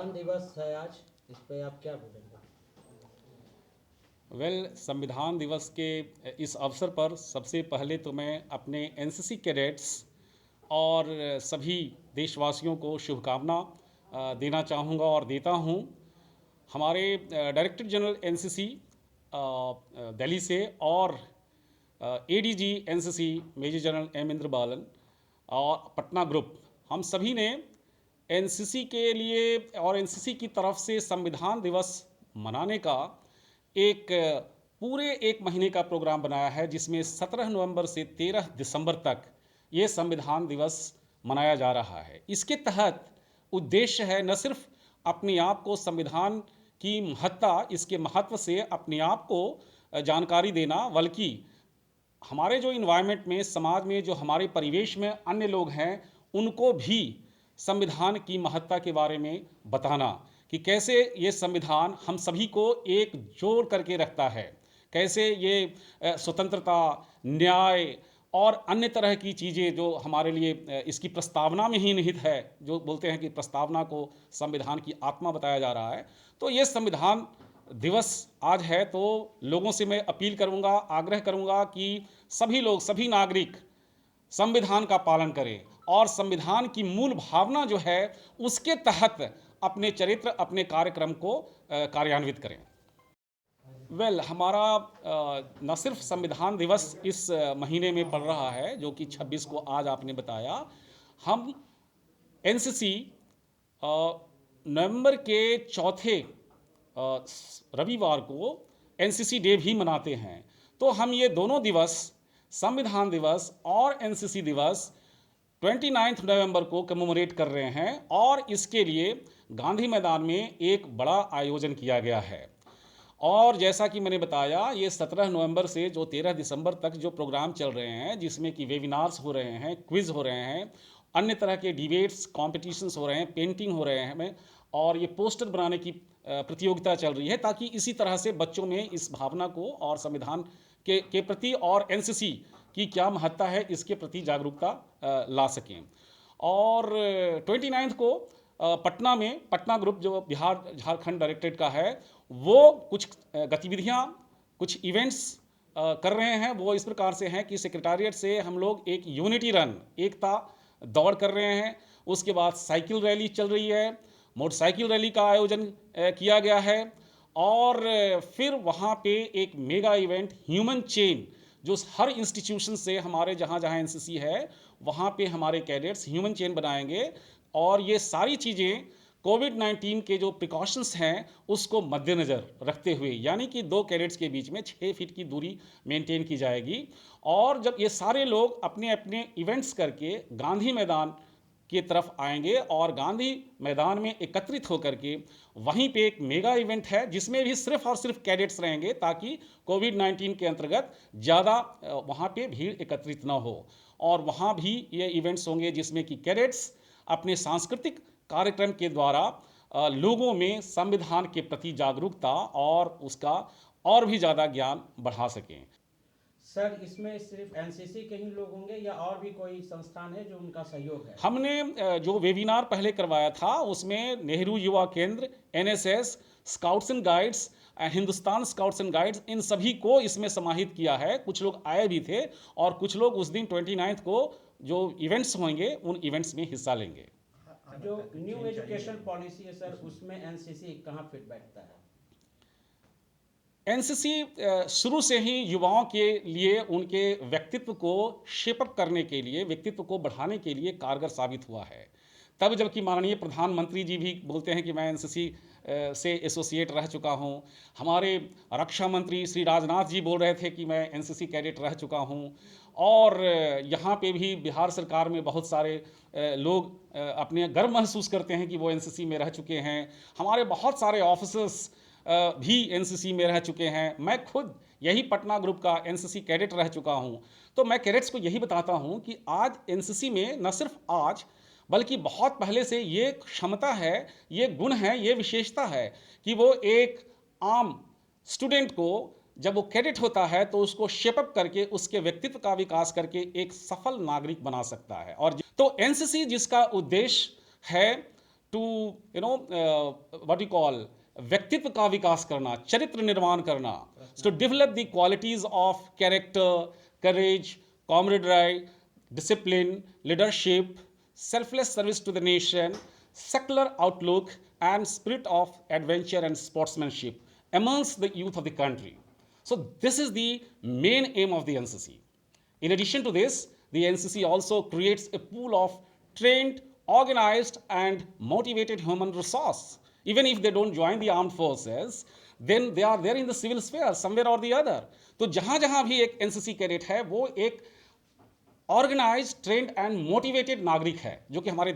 संविधान दिवस है आज, इस पे आप क्या बोलेंगे? संविधान दिवस के इस अवसर पर सबसे पहले तो मैं अपने एनसीसी कैडेट्स और सभी देशवासियों को शुभकामना देना चाहूँगा और देता हूँ। हमारे डायरेक्टर जनरल एनसीसी दिल्ली से और ADG NCC major general M Indra Balan और पटना ग्रुप, हम सभी ने एनसीसी के लिए और एनसीसी की तरफ से संविधान दिवस मनाने का एक पूरे एक महीने का प्रोग्राम बनाया है, जिसमें 17 नवंबर से 13 दिसंबर तक ये संविधान दिवस मनाया जा रहा है। इसके तहत उद्देश्य है न सिर्फ अपने आप को संविधान की महत्ता, इसके महत्व से अपने आप को जानकारी देना, बल्कि हमारे जो इन्वायरमेंट में, समाज में, जो हमारे परिवेश में अन्य लोग हैं, उनको भी संविधान की महत्ता के बारे में बताना कि कैसे ये संविधान हम सभी को एक जोड़ करके रखता है, कैसे ये स्वतंत्रता, न्याय और अन्य तरह की चीज़ें जो हमारे लिए इसकी प्रस्तावना में ही निहित है, जो बोलते हैं कि प्रस्तावना को संविधान की आत्मा बताया जा रहा है। तो ये संविधान दिवस आज है, तो लोगों से मैं अपील करूंगा, आग्रह करूंगा कि सभी लोग, सभी नागरिक संविधान का पालन करें और संविधान की मूल भावना जो है उसके तहत अपने चरित्र, अपने कार्यक्रम को कार्यान्वित करें। हमारा न सिर्फ संविधान दिवस इस महीने में पड़ रहा है, जो कि 26 को आज आपने बताया, हम एनसीसी नवंबर के चौथे रविवार को एनसीसी डे भी मनाते हैं। तो हम ये दोनों दिवस, संविधान दिवस और एनसीसी दिवस 29 नवंबर को कमेमोरेट कर रहे हैं और इसके लिए गांधी मैदान में एक बड़ा आयोजन किया गया है। और जैसा कि मैंने बताया, ये 17 नवंबर से जो 13 दिसंबर तक जो प्रोग्राम चल रहे हैं, जिसमें कि वेबिनार्स हो रहे हैं, क्विज हो रहे हैं, अन्य तरह के डिबेट्स, कॉम्पिटिशन्स हो रहे हैं, पेंटिंग हो रहे हैं और ये पोस्टर बनाने की प्रतियोगिता चल रही है, ताकि इसी तरह से बच्चों में इस भावना को और संविधान के प्रति और एनसीसी की क्या महत्ता है इसके प्रति जागरूकता ला सकें। और 29 को पटना में पटना ग्रुप, जो बिहार झारखंड डायरेक्टरेट का है, वो कुछ गतिविधियां, कुछ इवेंट्स कर रहे हैं। वो इस प्रकार से हैं कि सेक्रेटारिएट से हम लोग एक यूनिटी रन, एकता दौड़ कर रहे हैं, उसके बाद साइकिल रैली चल रही है, मोटरसाइकिल रैली का आयोजन किया गया है और फिर वहाँ पे एक मेगा इवेंट ह्यूमन चेन, जो हर इंस्टीट्यूशन से हमारे जहाँ जहाँ एनसीसी है वहाँ पे हमारे कैडेट्स ह्यूमन चेन बनाएंगे और ये सारी चीज़ें कोविड-19 के जो प्रिकॉशंस हैं उसको मद्देनज़र रखते हुए, यानी कि 2 कैडेट्स के बीच में 6 फीट की दूरी मेंटेन की जाएगी। और जब ये सारे लोग अपने अपने इवेंट्स करके गांधी मैदान की तरफ आएंगे और गांधी मैदान में एकत्रित होकर के वहीं पे एक मेगा इवेंट है, जिसमें भी सिर्फ और सिर्फ कैडेट्स रहेंगे, ताकि कोविड-19 के अंतर्गत ज़्यादा वहाँ पे भीड़ एकत्रित ना हो। और वहाँ भी ये इवेंट्स होंगे जिसमें कि कैडेट्स अपने सांस्कृतिक कार्यक्रम के द्वारा लोगों में संविधान के प्रति जागरूकता और उसका और भी ज़्यादा ज्ञान बढ़ा सकें। सर, इसमें सिर्फ एनसीसी के ही लोग होंगे या और भी कोई संस्थान है जो उनका सहयोग है? हमने जो वेबिनार पहले करवाया था उसमें Nehru Yuva Kendra, NSS, scouts and guides, Hindustan scouts and guides, इन सभी को इसमें समाहित किया है। कुछ लोग आए भी थे और कुछ लोग उस दिन 29 को जो इवेंट्स होंगे उन इवेंट्स में हिस्सा लेंगे। जो न्यू एजुकेशन पॉलिसी है सर, उसमें एनसीसी कहाँ फिट बैठता है? एनसीसी शुरू से ही युवाओं के लिए, उनके व्यक्तित्व को शेपअप करने के लिए, व्यक्तित्व को बढ़ाने के लिए कारगर साबित हुआ है। तब जबकि माननीय प्रधानमंत्री जी भी बोलते हैं कि मैं एनसीसी से एसोसिएट रह चुका हूं, हमारे रक्षा मंत्री श्री राजनाथ जी बोल रहे थे कि मैं एनसीसी कैडेट रह चुका हूं, और यहाँ पे भी बिहार सरकार में बहुत सारे लोग अपने गर्व महसूस करते हैं कि वो एनसीसी में रह चुके हैं। हमारे बहुत सारे ऑफिसर्स भी एनसीसी में रह चुके हैं। मैं खुद यही पटना ग्रुप का एनसीसी कैडेट रह चुका हूं। तो मैं कैडेट्स को यही बताता हूं कि आज एनसीसी में न सिर्फ आज, बल्कि बहुत पहले से ये क्षमता है, ये गुण है, ये विशेषता है कि वो एक आम स्टूडेंट को जब वो कैडेट होता है तो उसको शेपअप करके, उसके व्यक्तित्व का विकास करके एक सफल नागरिक बना सकता है। और तो एनसीसी जिसका उद्देश्य है टू what you call व्यक्तित्व का विकास करना, चरित्र निर्माण करना, to develop the qualities of character, courage, camaraderie, discipline, leadership, selfless service to the nation, secular outlook, and spirit of adventure and sportsmanship amongst the youth of the country. So this is the main aim of the NCC. In addition to this, the NCC also creates a pool of trained, organized, and motivated human resource. Even if they don't join the armed forces, then they are there in the civil sphere somewhere or the other. तो जहाँ जहाँ भी एक NCC cadet है वो एक organised, trend and motivated नागरिक है जो कि हमारे